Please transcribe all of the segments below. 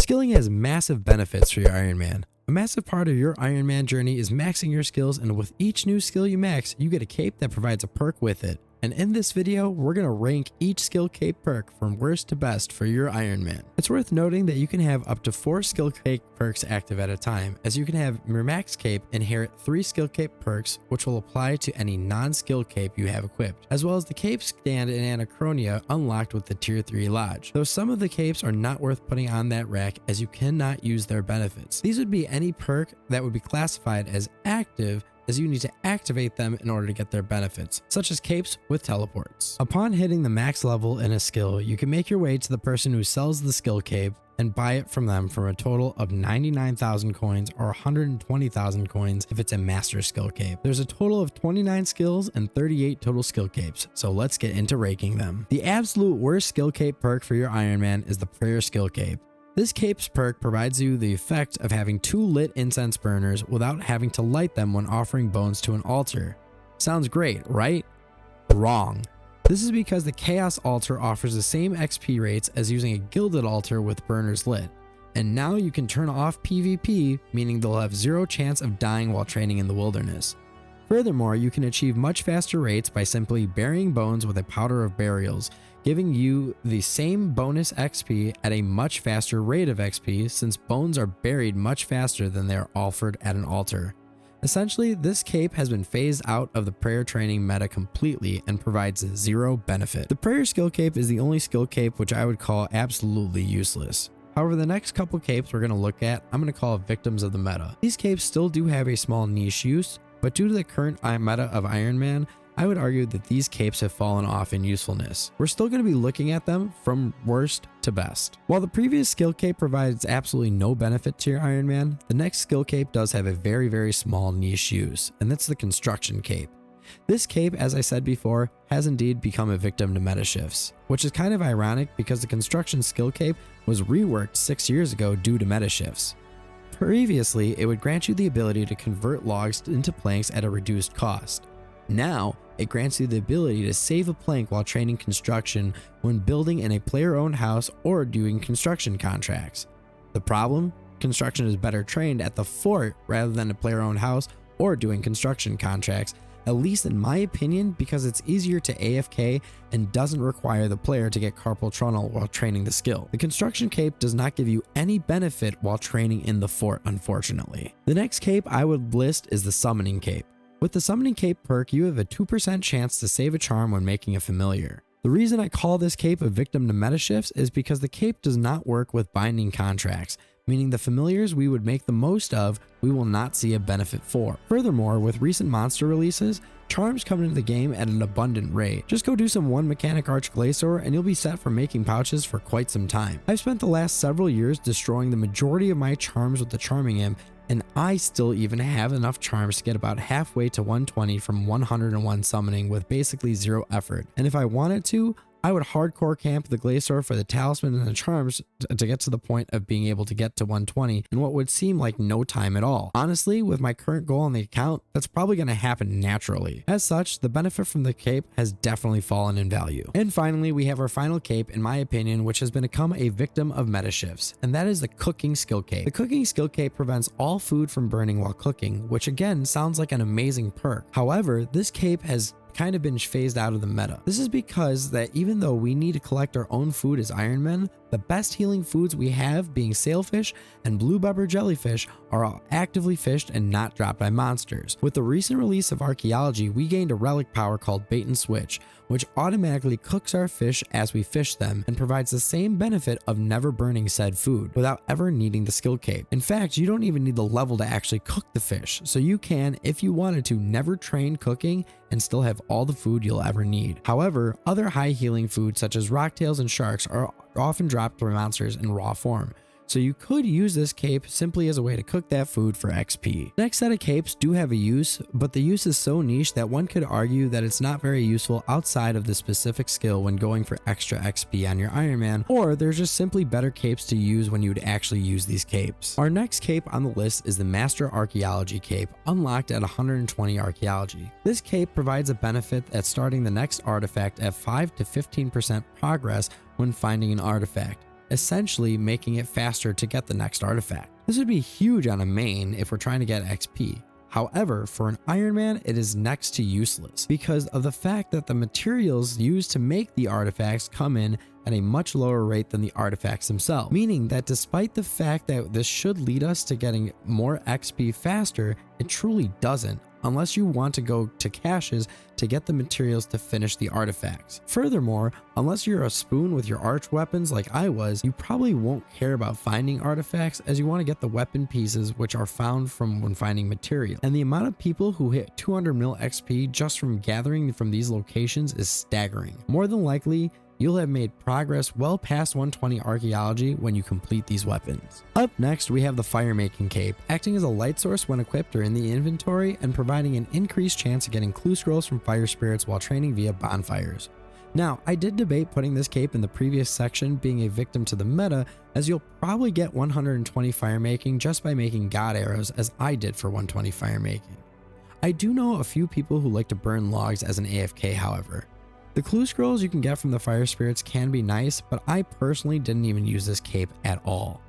Skilling has massive benefits for your Ironman. A massive part of your Ironman journey is maxing your skills, and with each new skill you max, you get a cape that provides a perk with it. And in this video, we're going to rank each skill cape perk from worst to best for your Ironman. It's worth noting that you can have up to 4 skill cape perks active at a time, as you can have your max cape inherit 3 skill cape perks, which will apply to any non-skill cape you have equipped, as well as the cape stand in Anachronia unlocked with the tier 3 lodge. Though some of the capes are not worth putting on that rack, as you cannot use their benefits. These would be any perk that would be classified as active, as you need to activate them in order to get their benefits, such as capes with teleports. Upon hitting the max level in a skill, you can make your way to the person who sells the skill cape and buy it from them for a total of 99,000 coins or 120,000 coins if it's a master skill cape. There's a total of 29 skills and 38 total skill capes, so let's get into ranking them. The absolute worst skill cape perk for your Ironman is the prayer skill cape. This cape's perk provides you the effect of having 2 lit incense burners without having to light them when offering bones to an altar. Sounds great, right? Wrong. This is because the Chaos altar offers the same XP rates as using a gilded altar with burners lit. And now you can turn off PvP, meaning they'll have 0 chance of dying while training in the wilderness. Furthermore, you can achieve much faster rates by simply burying bones with a powder of burials, giving you the same bonus XP at a much faster rate of XP, since bones are buried much faster than they are offered at an altar. Essentially, this cape has been phased out of the prayer training meta completely and provides 0 benefit. The prayer skill cape is the only skill cape which I would call absolutely useless. However, the next couple capes we're going to look at, I'm going to call victims of the meta. These capes still do have a small niche use, but due to the current meta of Ironman, I would argue that these capes have fallen off in usefulness. We're still going to be looking at them from worst to best. While the previous skill cape provides absolutely no benefit to your Ironman, the next skill cape does have a very small niche use, and that's the construction cape. This cape, as I said before, has indeed become a victim to meta shifts, which is kind of ironic because the construction skill cape was reworked 6 years ago due to meta shifts. Previously, it would grant you the ability to convert logs into planks at a reduced cost. Now, it grants you the ability to save a plank while training construction when building in a player-owned house or doing construction contracts. The problem? Construction is better trained at the fort rather than a player-owned house or doing construction contracts, at least in my opinion, because it's easier to AFK and doesn't require the player to get carpal tunnel while training the skill. The construction cape does not give you any benefit while training in the fort, unfortunately. The next cape I would list is the summoning cape. With the summoning cape perk, you have a 2% chance to save a charm when making a familiar. The reason I call this cape a victim to meta shifts is because the cape does not work with binding contracts, meaning the familiars we would make the most of, we will not see a benefit for. Furthermore, with recent monster releases, charms come into the game at an abundant rate. Just go do some 1 mechanic arch glacier and you'll be set for making pouches for quite some time. I've spent the last several years destroying the majority of my charms with the charming imp, and I still even have enough charms to get about halfway to 120 from 101 summoning with basically 0 effort. And if I wanted to, I would hardcore camp the glacier for the talisman and the charms to get to the point of being able to get to 120 in what would seem like no time at all. Honestly, with my current goal on the account, that's probably going to happen naturally. As such, the benefit from the cape has definitely fallen in value. And finally, we have our final cape, in my opinion, which has become a victim of meta shifts, and that is the cooking skill cape. The cooking skill cape prevents all food from burning while cooking, which again sounds like an amazing perk. However, this cape has kind of been phased out of the meta. This is because that even though we need to collect our own food as Ironmen, the best healing foods we have, being sailfish and blue bubber jellyfish, are all actively fished and not dropped by monsters. With the recent release of archaeology, we gained a relic power called bait and switch, which automatically cooks our fish as we fish them and provides the same benefit of never burning said food without ever needing the skill cape. In fact, you don't even need the level to actually cook the fish, so you can, if you wanted to, never train cooking and still have all the food you'll ever need. However, other high healing foods such as rocktails and sharks are often dropped by monsters in raw form, so you could use this cape simply as a way to cook that food for XP. Next set of capes do have a use, but the use is so niche that one could argue that it's not very useful outside of the specific skill when going for extra XP on your Ironman, or there's just simply better capes to use when you would actually use these capes. Our next cape on the list is the Master Archaeology cape, unlocked at 120 archaeology. This cape provides a benefit at starting the next artifact at 5 to 15% progress when finding an artifact. essentially making it faster to get the next artifact. This would be huge on a main if we're trying to get XP. However, for an Ironman, it is next to useless because of the fact that the materials used to make the artifacts come in at a much lower rate than the artifacts themselves, meaning that despite the fact that this should lead us to getting more XP faster, it truly doesn't, unless you want to go to caches to get the materials to finish the artifacts. Furthermore, unless you're a spoon with your arch weapons like I was, you probably won't care about finding artifacts, as you want to get the weapon pieces which are found from when finding material. And the amount of people who hit 200 mil XP just from gathering from these locations is staggering. More than likely, you'll have made progress well past 120 archaeology when you complete these weapons. Up next, we have the fire making cape, acting as a light source when equipped or in the inventory and providing an increased chance of getting clue scrolls from fire spirits while training via bonfires. Now, I did debate putting this cape in the previous section, being a victim to the meta, as you'll probably get 120 fire making just by making god arrows, as I did for 120 fire making. I do know a few people who like to burn logs as an AFK, however. The clue scrolls you can get from the fire spirits can be nice, but I personally didn't even use this cape at all.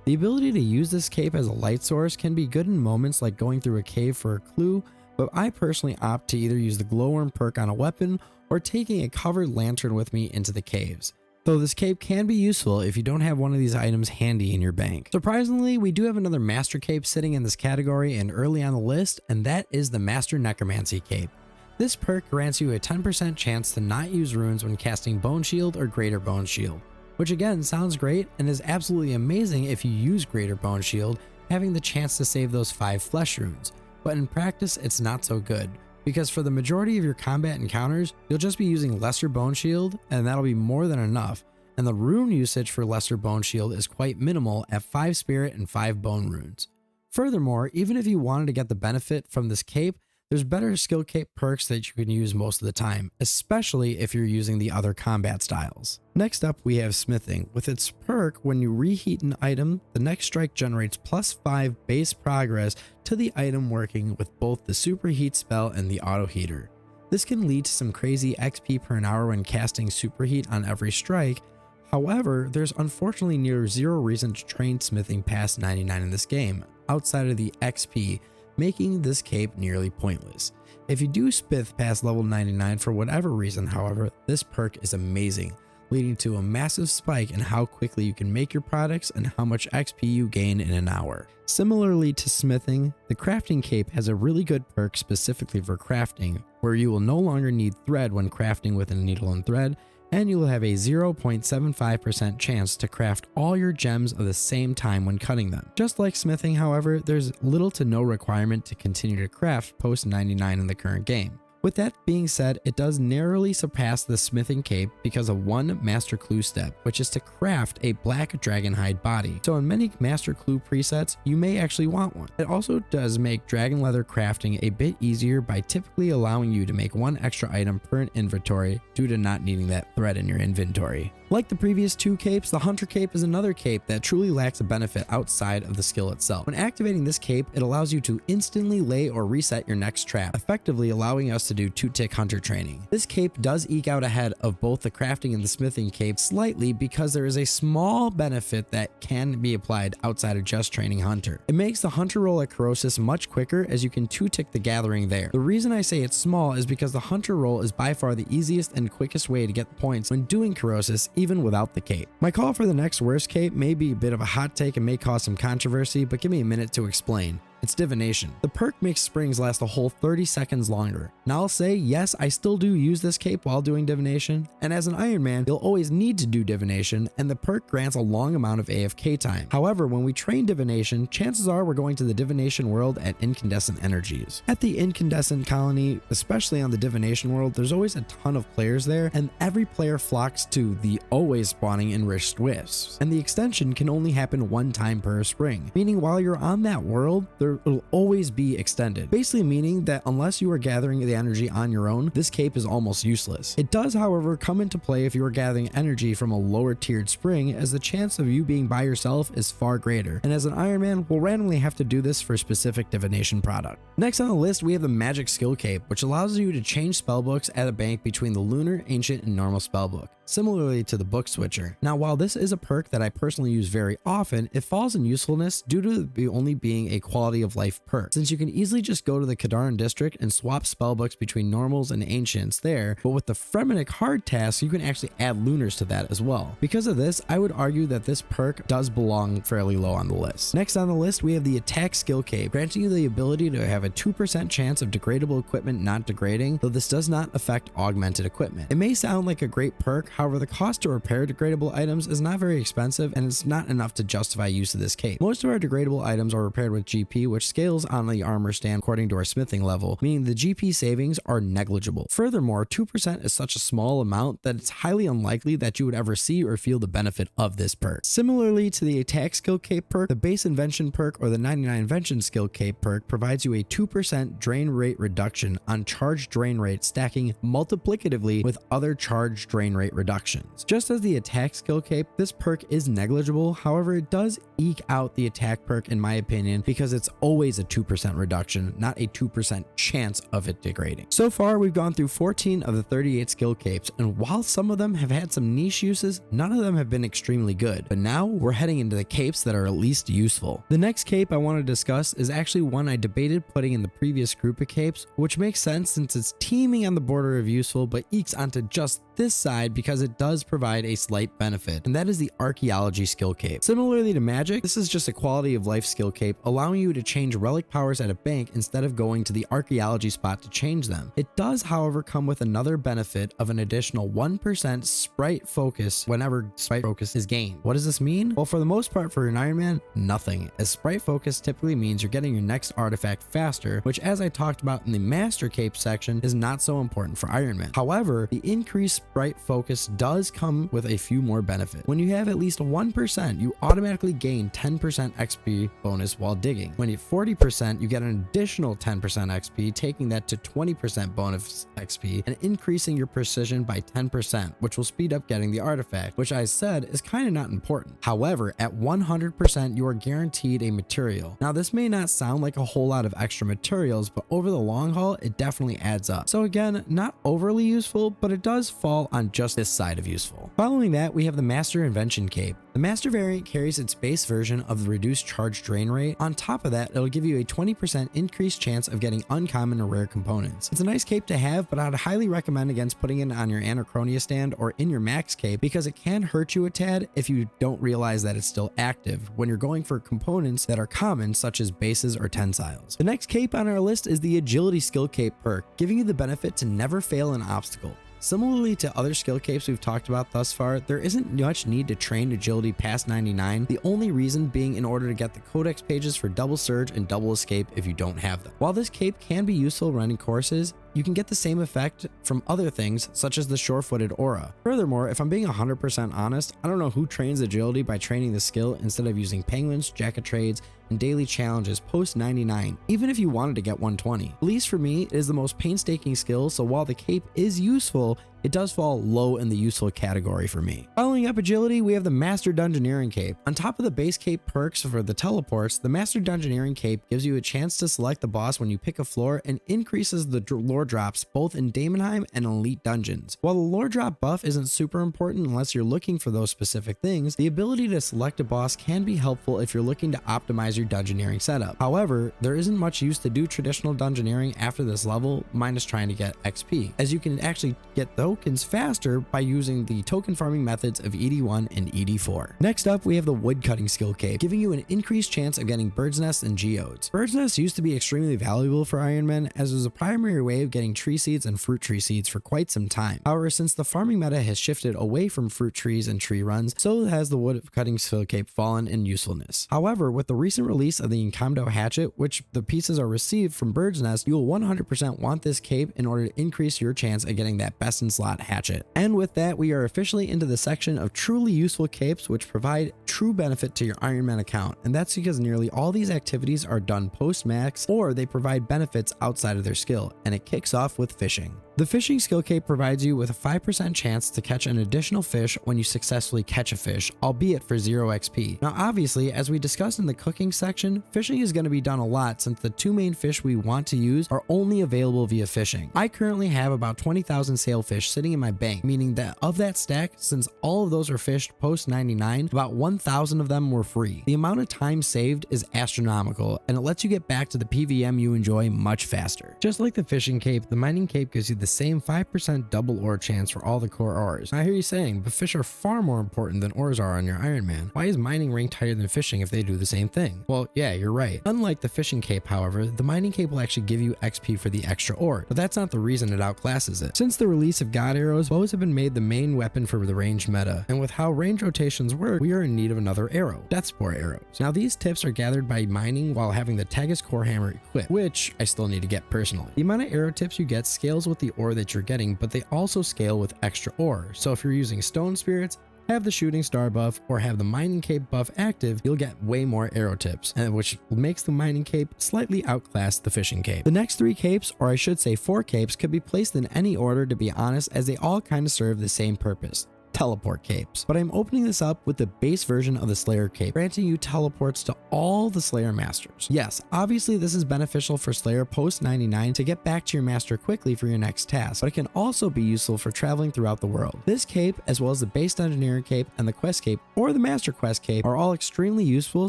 The ability to use this cape as a light source can be good in moments like going through a cave for a clue, but I personally opt to either use the glowworm perk on a weapon or taking a covered lantern with me into the caves. Though this cape can be useful if you don't have one of these items handy in your bank. Surprisingly, we do have another master cape sitting in this category and early on the list, and that is the Master Necromancy cape. This perk grants you a 10% chance to not use runes when casting Bone Shield or Greater Bone Shield, which again sounds great and is absolutely amazing if you use Greater Bone Shield, having the chance to save those 5 flesh runes, but in practice it's not so good, because for the majority of your combat encounters, you'll just be using Lesser Bone Shield and that'll be more than enough, and the rune usage for Lesser Bone Shield is quite minimal at 5 Spirit and 5 Bone runes. Furthermore, even if you wanted to get the benefit from this cape, there's better Skillcape perks that you can use most of the time, especially if you're using the other combat styles. Next up, we have smithing. With its perk, when you reheat an item, the next strike generates +5 base progress to the item working with both the superheat spell and the auto heater. This can lead to some crazy XP per an hour when casting superheat on every strike. However, there's unfortunately near zero reason to train smithing past 99 in this game, outside of the XP, making this cape nearly pointless. If you do smith past level 99 for whatever reason, however, this perk is amazing, leading to a massive spike in how quickly you can make your products and how much XP you gain in an hour. Similarly to smithing, the crafting cape has a really good perk specifically for crafting, where you will no longer need thread when crafting with a needle and thread, and you will have a 0.75% chance to craft all your gems of the same time when cutting them. Just like smithing, however, there's little to no requirement to continue to craft post 99 in the current game. With that being said, it does narrowly surpass the smithing cape because of one master clue step, which is to craft a black dragonhide body. So in many master clue presets, you may actually want one. It also does make dragon leather crafting a bit easier by typically allowing you to make one extra item per inventory due to not needing that thread in your inventory. Like the previous 2 capes, the Hunter Cape is another cape that truly lacks a benefit outside of the skill itself. When activating this cape, it allows you to instantly lay or reset your next trap, effectively allowing us to do 2-tick hunter training. This cape does eke out ahead of both the crafting and the smithing cape slightly because there is a small benefit that can be applied outside of just training hunter. It makes the hunter roll at Corrosis much quicker, as you can 2-tick the gathering there. The reason I say it's small is because the hunter roll is by far the easiest and quickest way to get points when doing Corrosis, even without the cape. My call for the next worst cape may be a bit of a hot take and may cause some controversy, but give me a minute to explain. It's divination. The perk makes springs last a whole 30 seconds longer. Now I'll say, yes, I still do use this cape while doing divination, and as an Ironman, you'll always need to do divination, and the perk grants a long amount of AFK time. However, when we train divination, chances are we're going to the divination world at incandescent energies. At the incandescent colony, especially on the divination world, there's always a ton of players there, and every player flocks to the always spawning enriched wisps, and the extension can only happen one time per spring, meaning while you're on that world, it'll always be extended, basically meaning that unless you are gathering the energy on your own, this cape is almost useless. It does, however, come into play if you are gathering energy from a lower tiered spring, as the chance of you being by yourself is far greater, and as an Ironman, we'll randomly have to do this for a specific divination product. Next on the list, we have the Magic Skill Cape, which allows you to change spellbooks at a bank between the Lunar, Ancient, and Normal spellbook. similarly to the book switcher. Now, while this is a perk that I personally use very often, it falls in usefulness due to it only being a quality of life perk, since you can easily just go to the Kadaran district and swap spellbooks between normals and ancients there, but with the Fremennik hard task, you can actually add lunars to that as well. Because of this, I would argue that this perk does belong fairly low on the list. Next on the list, we have the attack Skillcape, granting you the ability to have a 2% chance of degradable equipment not degrading, though this does not affect augmented equipment. It may sound like a great perk, however the cost to repair degradable items is not very expensive and it's not enough to justify use of this cape. Most of our degradable items are repaired with GP, which scales on the armor stand according to our smithing level, meaning the GP savings are negligible. Furthermore, 2% is such a small amount that it's highly unlikely that you would ever see or feel the benefit of this perk. Similarly to the attack Skillcape perk, the base invention perk or the 99 invention Skillcape perk provides you a 2% drain rate reduction on charge drain rate, stacking multiplicatively with other charge drain rate reductions. Just as the attack Skillcape, this perk is negligible, however it does eke out the attack perk in my opinion because it's always a 2% reduction, not a 2% chance of it degrading. So far we've gone through 14 of the 38 skill capes, and while some of them have had some niche uses, none of them have been extremely good. But now we're heading into the capes that are at least useful. The next cape I want to discuss is actually one I debated putting in the previous group of capes, which makes sense since it's teeming on the border of useful but ekes onto just this side because it does provide a slight benefit, and that is the archaeology skill cape. Similarly to magic, this is just a quality of life skill cape allowing you to change relic powers at a bank instead of going to the archaeology spot to change them. It does however come with another benefit of an additional 1% sprite focus whenever sprite focus is gained. What does this mean? Well, for the most part for an Ironman, nothing, as sprite focus typically means you're getting your next artifact faster, which as I talked about in the master cape section is not so important for Ironman. However, the increased sprite focus does come with a few more benefits. When you have at least 1%, you automatically gain 10% XP bonus while digging. When you're 40%, you get an additional 10% XP, taking that to 20% bonus XP and increasing your precision by 10%, which will speed up getting the artifact, which I said is kind of not important. However, at 100%, you are guaranteed a material. Now, this may not sound like a whole lot of extra materials, but over the long haul, it definitely adds up. So again, not overly useful, but it does fall on just this side of useful. Following that, we have the Master Invention Cape. The Master variant carries its base version of the reduced charge drain rate. On top of that, it'll give you a 20% increased chance of getting uncommon or rare components. It's a nice cape to have, but I'd highly recommend against putting it on your Anachronia stand or in your max cape because it can hurt you a tad if you don't realize that it's still active when you're going for components that are common, such as bases or tensiles. The next cape on our list is the Agility Skill Cape perk, giving you the benefit to never fail an obstacle. Similarly to other skill capes we've talked about thus far, there isn't much need to train agility past 99, the only reason being in order to get the codex pages for double surge and double escape if you don't have them. While this cape can be useful running courses, you can get the same effect from other things such as the sure-footed aura. Furthermore, if I'm being 100% honest, I don't know who trains agility by training the skill instead of using penguins, jack of trades, and daily challenges post 99, even if you wanted to get 120. At least for me, it is the most painstaking skill, so while the cape is useful, it does fall low in the useful category for me. Following up agility, we have the Master Dungeoneering Cape. On top of the base cape perks for the teleports, the Master Dungeoneering Cape gives you a chance to select the boss when you pick a floor and increases the lore drops both in Daemonheim and Elite dungeons. While the lore drop buff isn't super important unless you're looking for those specific things, the ability to select a boss can be helpful if you're looking to optimize your dungeoneering setup. However, there isn't much use to do traditional dungeoneering after this level, minus trying to get XP, as you can actually get tokens faster by using the token farming methods of ED1 and ED4. Next up, we have the Woodcutting Skill Cape, giving you an increased chance of getting Bird's Nests and Geodes. Bird's Nests used to be extremely valuable for Ironman, as it was a primary way of getting tree seeds and fruit tree seeds for quite some time. However, since the farming meta has shifted away from fruit trees and tree runs, so has the Woodcutting Skill Cape fallen in usefulness. However, with the recent release of the Encondo Hatchet, which the pieces are received from Bird's Nest, you will 100% want this cape in order to increase your chance of getting that best in slot hatchet. And with that, we are officially into the section of truly useful capes which provide true benefit to your Ironman account, and that's because nearly all these activities are done post-max or they provide benefits outside of their skill, and it kicks off with fishing. The fishing skill cape provides you with a 5% chance to catch an additional fish when you successfully catch a fish, albeit for 0 XP. Now obviously, as we discussed in the cooking section, fishing is going to be done a lot since the two main fish we want to use are only available via fishing. I currently have about 20,000 sailfish cash sitting in my bank, meaning that of that stack, since all of those are fished post 99, about 1,000 of them were free. The amount of time saved is astronomical, and it lets you get back to the PVM you enjoy much faster. Just like the fishing cape, the mining cape gives you the same 5% double ore chance for all the core ores. I hear you saying, but fish are far more important than ores are on your Ironman. Why is mining ranked higher than fishing if they do the same thing? Well, yeah, you're right. Unlike the fishing cape, however, the mining cape will actually give you XP for the extra ore, but that's not the reason it outclasses it. Since the release of God arrows, bows have been made the main weapon for the ranged meta, and with how range rotations work, we are in need of another arrow, death spore arrows. Now these tips are gathered by mining while having the Tagus core hammer equipped, which I still need to get personally. The amount of arrow tips you get scales with the ore that you're getting, but they also scale with extra ore. So if you're using stone spirits, have the shooting star buff, or have the mining cape buff active, you'll get way more arrow tips, and which makes the mining cape slightly outclass the fishing cape. The next 3 capes, or I should say 4 capes, could be placed in any order to be honest, as they all kind of serve the same purpose. Teleport capes. But I'm opening this up with the base version of the Slayer cape, granting you teleports to all the Slayer masters. Yes, obviously this is beneficial for Slayer post 99 to get back to your master quickly for your next task, but it can also be useful for traveling throughout the world. This cape, as well as the base Dungeoneering cape and the quest cape or the master quest cape, are all extremely useful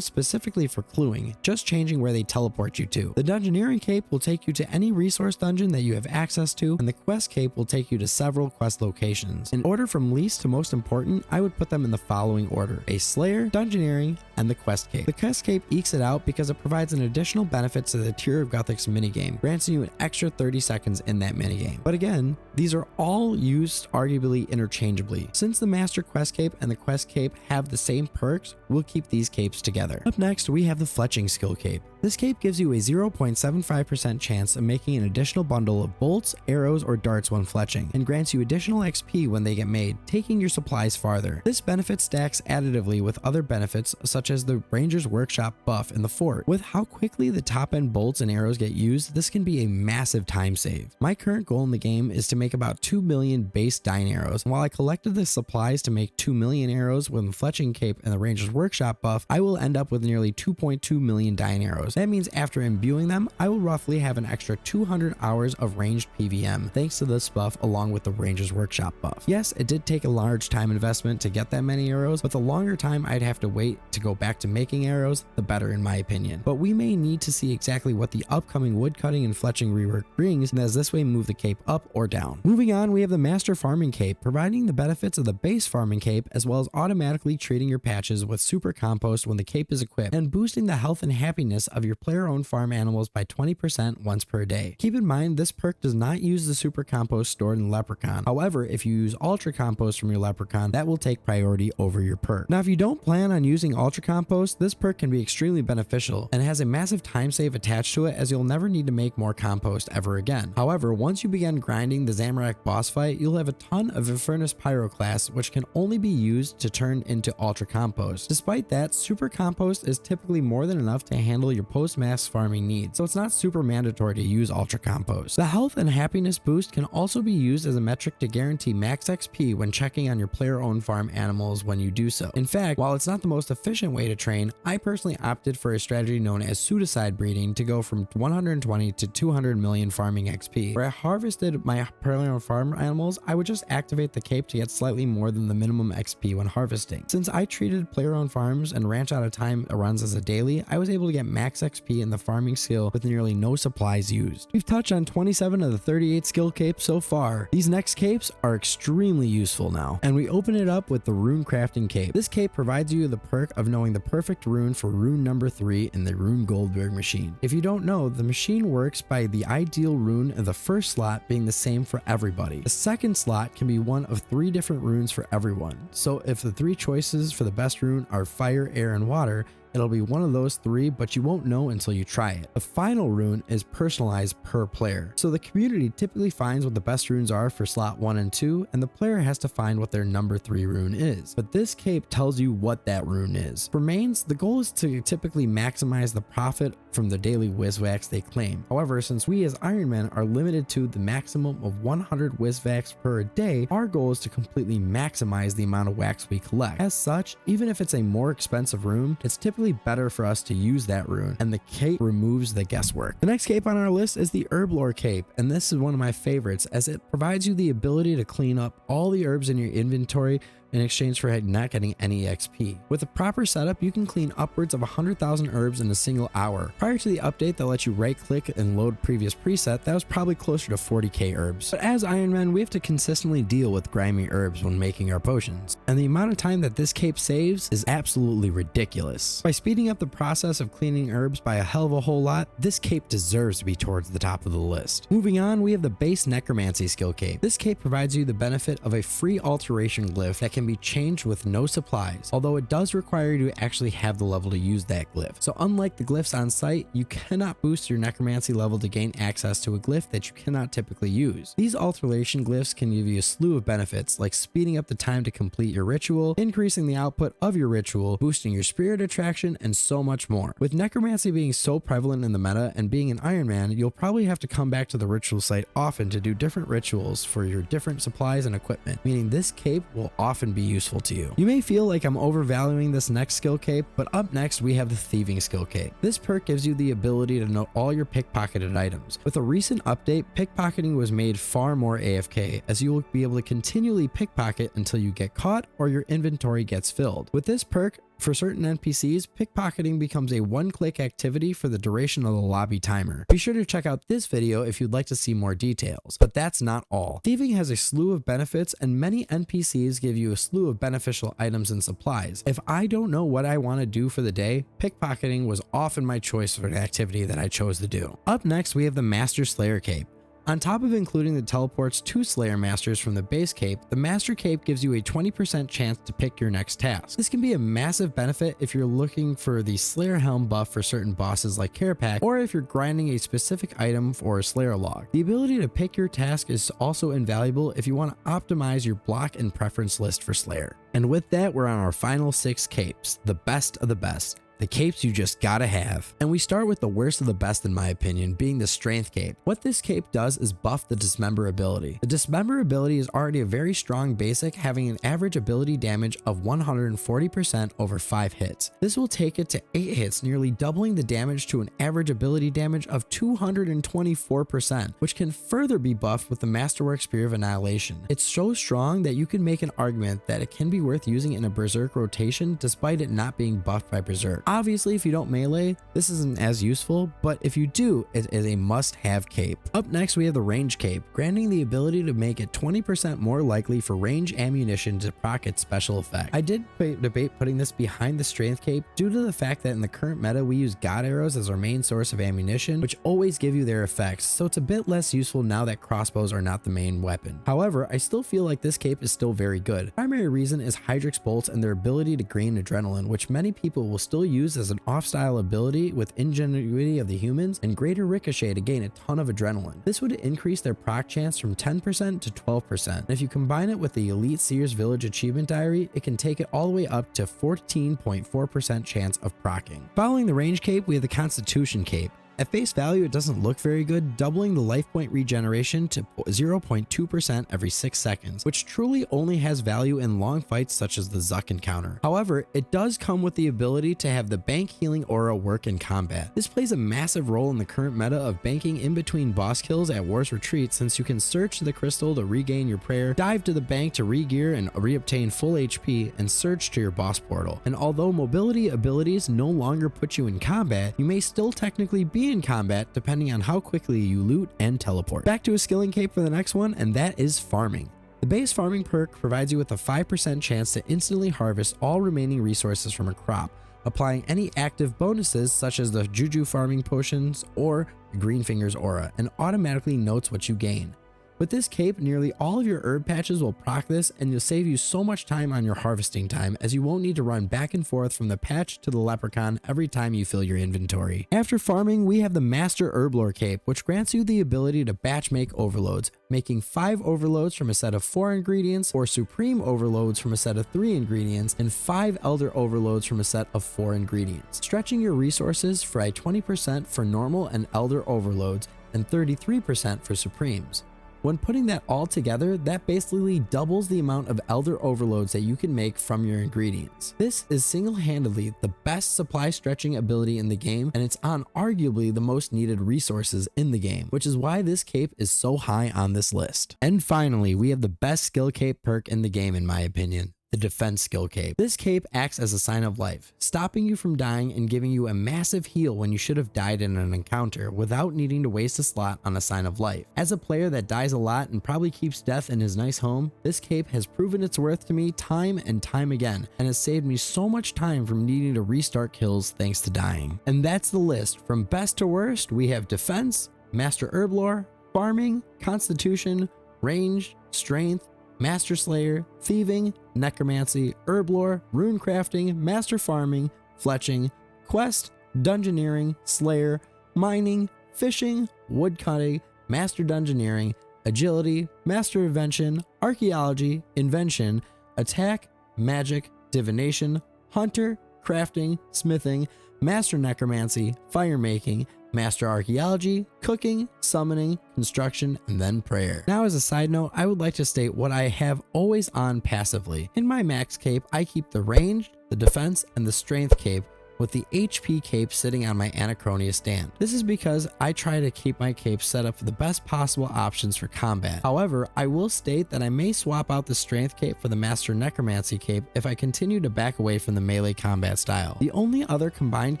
specifically for cluing, just changing where they teleport you to. The Dungeoneering cape will take you to any resource dungeon that you have access to, and the quest cape will take you to several quest locations. In order from least to most important, I would put them in the following order: Base Slayer, Dungeoneering, and the Quest Cape. The Quest Cape ekes it out because it provides an additional benefit to the Tier of Gothic's minigame, granting you an extra 30 seconds in that minigame. But again, these are all used arguably interchangeably. Since the Master Quest Cape and the Quest Cape have the same perks, we'll keep these capes together. Up next, we have the Fletching Skill Cape. This cape gives you a 0.75% chance of making an additional bundle of bolts, arrows, or darts when fletching, and grants you additional XP when they get made, taking your supplies farther. This benefit stacks additively with other benefits such as the Ranger's Workshop buff in the fort. With how quickly the top end bolts and arrows get used, this can be a massive time save. My current goal in the game is to make about 2 million base Dine arrows, and while I collected the supplies to make 2 million arrows with the Fletching Cape and the Ranger's Workshop buff, I will end up with nearly 2.2 million Dine arrows. That means after imbuing them, I will roughly have an extra 200 hours of ranged PVM thanks to this buff along with the Ranger's Workshop buff. Yes, it did take a large time investment to get that many arrows, but the longer time I'd have to wait to go back to making arrows, the better in my opinion. But we may need to see exactly what the upcoming woodcutting and fletching rework brings, and as this way move the cape up or down. Moving on, we have the Master Farming Cape, providing the benefits of the base Farming Cape as well as automatically treating your patches with super compost when the cape is equipped, and boosting the health and happiness of your player-owned farm animals by 20% once per day. Keep in mind, this perk does not use the super compost stored in Leprechaun. However, if you use ultra compost from your Leprechaun, that will take priority over your perk. Now, if you don't plan on using ultra compost, this perk can be extremely beneficial and has a massive time save attached to it, as you'll never need to make more compost ever again. However, once you begin grinding the Zamorak boss fight, you'll have a ton of Infernus Pyroclast, which can only be used to turn into ultra compost. Despite that, super compost is typically more than enough to handle your post-max farming needs, so it's not super mandatory to use ultra compost. The health and happiness boost can also be used as a metric to guarantee max XP when checking on your player-owned farm animals when you do so. In fact, while it's not the most efficient way to train, I personally opted for a strategy known as pseudocide breeding to go from 120 to 200 million farming XP. Where I harvested my player-owned farm animals, I would just activate the cape to get slightly more than the minimum XP when harvesting. Since I treated player-owned farms and ranch out of time runs as a daily, I was able to get max XP in the farming skill with nearly no supplies used. We've touched on 27 of the 38 skill capes so far. These next capes are extremely useful now, and we open it up with the Rune Crafting Cape. This cape provides you the perk of knowing the perfect rune for rune number 3 in the Rune Goldberg machine. If you don't know, the machine works by the ideal rune in the first slot being the same for everybody. The second slot can be one of 3 different runes for everyone. So if the 3 choices for the best rune are fire, air, and water, it'll be one of those 3, but you won't know until you try it. The final rune is personalized per player. So the community typically finds what the best runes are for slot 1 and 2, and the player has to find what their number 3 rune is. But this cape tells you what that rune is. For mains, the goal is to typically maximize the profit from the daily Wizvax they claim. However, since we as Ironman are limited to the maximum of 100 Wizvax per day, our goal is to completely maximize the amount of wax we collect. As such, even if it's a more expensive rune, it's typically typically better for us to use that rune, and the cape removes the guesswork. The next cape on our list is the herb lore cape, and this is one of my favorites as it provides you the ability to clean up all the herbs in your inventory in exchange for not getting any XP. With a proper setup, you can clean upwards of 100,000 herbs in a single hour. Prior to the update that lets you right click and load previous preset, that was probably closer to 40k herbs. But as Ironman, we have to consistently deal with grimy herbs when making our potions, and the amount of time that this cape saves is absolutely ridiculous. By speeding up the process of cleaning herbs by a hell of a whole lot, this cape deserves to be towards the top of the list. Moving on, we have the base necromancy skill cape. This cape provides you the benefit of a free alteration glyph that can be changed with no supplies, although it does require you to actually have the level to use that glyph. So unlike the glyphs on site, you cannot boost your necromancy level to gain access to a glyph that you cannot typically use. These alteration glyphs can give you a slew of benefits, like speeding up the time to complete your ritual, increasing the output of your ritual, boosting your spirit attraction, and so much more. With necromancy being so prevalent in the meta and being an Ironman, you'll probably have to come back to the ritual site often to do different rituals for your different supplies and equipment, meaning this cape will often be useful to you. You may feel like I'm overvaluing this next skill cape, but up next we have the thieving skill cape. This perk gives you the ability to know all your pickpocketed items. With a recent update, pickpocketing was made far more AFK, as you will be able to continually pickpocket until you get caught or your inventory gets filled. With this perk, for certain NPCs, pickpocketing becomes a one-click activity for the duration of the lobby timer. Be sure to check out this video if you'd like to see more details. But that's not all. Thieving has a slew of benefits, and many NPCs give you a slew of beneficial items and supplies. If I don't know what I want to do for the day, pickpocketing was often my choice for an activity that I chose to do. Up next, we have the Master Slayer cape. On top of including the teleports to Slayer Masters from the base cape, the Master Cape gives you a 20% chance to pick your next task. This can be a massive benefit if you're looking for the Slayer Helm buff for certain bosses like Carapac, or if you're grinding a specific item for a Slayer log. The ability to pick your task is also invaluable if you want to optimize your block and preference list for Slayer. And with that, we're on our final 6 capes, the best of the best. The capes you just gotta have. And we start with the worst of the best in my opinion, being the Strength Cape. What this cape does is buff the Dismember ability. The Dismember ability is already a very strong basic, having an average ability damage of 140% over 5 hits. This will take it to 8 hits, nearly doubling the damage to an average ability damage of 224%, which can further be buffed with the Masterwork Spear of Annihilation. It's so strong that you can make an argument that it can be worth using in a Berserk rotation despite it not being buffed by Berserk. Obviously, if you don't melee, this isn't as useful, but if you do, it is a must-have cape. Up next, we have the Range Cape, granting the ability to make it 20% more likely for range ammunition to proc its special effect. I did debate putting this behind the Strength Cape due to the fact that in the current meta, we use God Arrows as our main source of ammunition, which always give you their effects, so it's a bit less useful now that crossbows are not the main weapon. However, I still feel like this cape is still very good. The primary reason is Hydrix Bolts and their ability to gain adrenaline, which many people will still use as an off-style ability with ingenuity of the humans and greater ricochet to gain a ton of adrenaline. This would increase their proc chance from 10% to 12%. And if you combine it with the Elite Seers Village Achievement Diary, it can take it all the way up to 14.4% chance of proccing. Following the Range Cape, we have the Constitution Cape. At face value, it doesn't look very good, doubling the life point regeneration to 0.2% every 6 seconds, which truly only has value in long fights such as the Zuck encounter. However, it does come with the ability to have the bank healing aura work in combat. This plays a massive role in the current meta of banking in between boss kills at War's Retreat, since you can search the crystal to regain your prayer, dive to the bank to re-gear and re-obtain full HP, and search to your boss portal. And although mobility abilities no longer put you in combat, you may still technically be in combat depending on how quickly you loot and teleport. Back to a skilling cape for the next one, and that is farming. The base farming perk provides you with a 5% chance to instantly harvest all remaining resources from a crop, applying any active bonuses such as the Juju farming potions or Green Fingers aura, and automatically notes what you gain. With this cape, nearly all of your herb patches will proc this, and you'll save you so much time on your harvesting time, as you won't need to run back and forth from the patch to the leprechaun every time you fill your inventory. After farming, we have the Master Herblore Cape, which grants you the ability to batch make overloads, making 5 overloads from a set of 4 ingredients, or Supreme overloads from a set of 3 ingredients, and 5 Elder overloads from a set of 4 ingredients, stretching your resources for a 20% for normal and Elder overloads, and 33% for Supremes. When putting that all together, that basically doubles the amount of elder overloads that you can make from your ingredients. This is single-handedly the best supply stretching ability in the game, and it's on arguably the most needed resources in the game, which is why this cape is so high on this list. And finally, we have the best skill cape perk in the game in my opinion. The defense skill cape. This cape acts as a sign of life, stopping you from dying and giving you a massive heal when you should have died in an encounter without needing to waste a slot on a sign of life. As a player that dies a lot and probably keeps death in his nice home, this cape has proven its worth to me time and time again and has saved me so much time from needing to restart kills thanks to dying. And that's the list. From best to worst, we have defense, master herb lore, farming, constitution, range, strength, Master Slayer, Thieving, Necromancy, Herb Lore, Rune Crafting, Master Farming, Fletching, Quest, Dungeoneering, Slayer, Mining, Fishing, Woodcutting, Master Dungeoneering, Agility, Master Invention, Archaeology, Invention, Attack, Magic, Divination, Hunter, Crafting, Smithing, Master Necromancy, Firemaking, Master Archaeology, Cooking, Summoning, Construction, and then Prayer. Now as a side note, I would like to state what I have always on passively. In my max cape, I keep the ranged, the defense, and the strength cape, with the HP cape sitting on my Anachronia stand. This is because I try to keep my cape set up for the best possible options for combat. However, I will state that I may swap out the strength cape for the Master Necromancy cape if I continue to back away from the melee combat style. The only other combined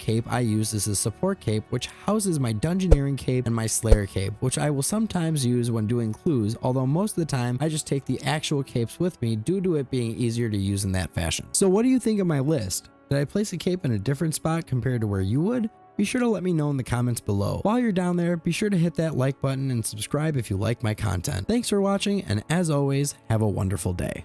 cape I use is the support cape, which houses my Dungeoneering cape and my Slayer cape, which I will sometimes use when doing clues, although most of the time I just take the actual capes with me due to it being easier to use in that fashion. So what do you think of my list? Did I place a cape in a different spot compared to where you would? Be sure to let me know in the comments below. While you're down there, be sure to hit that like button and subscribe if you like my content. Thanks for watching, and as always, have a wonderful day.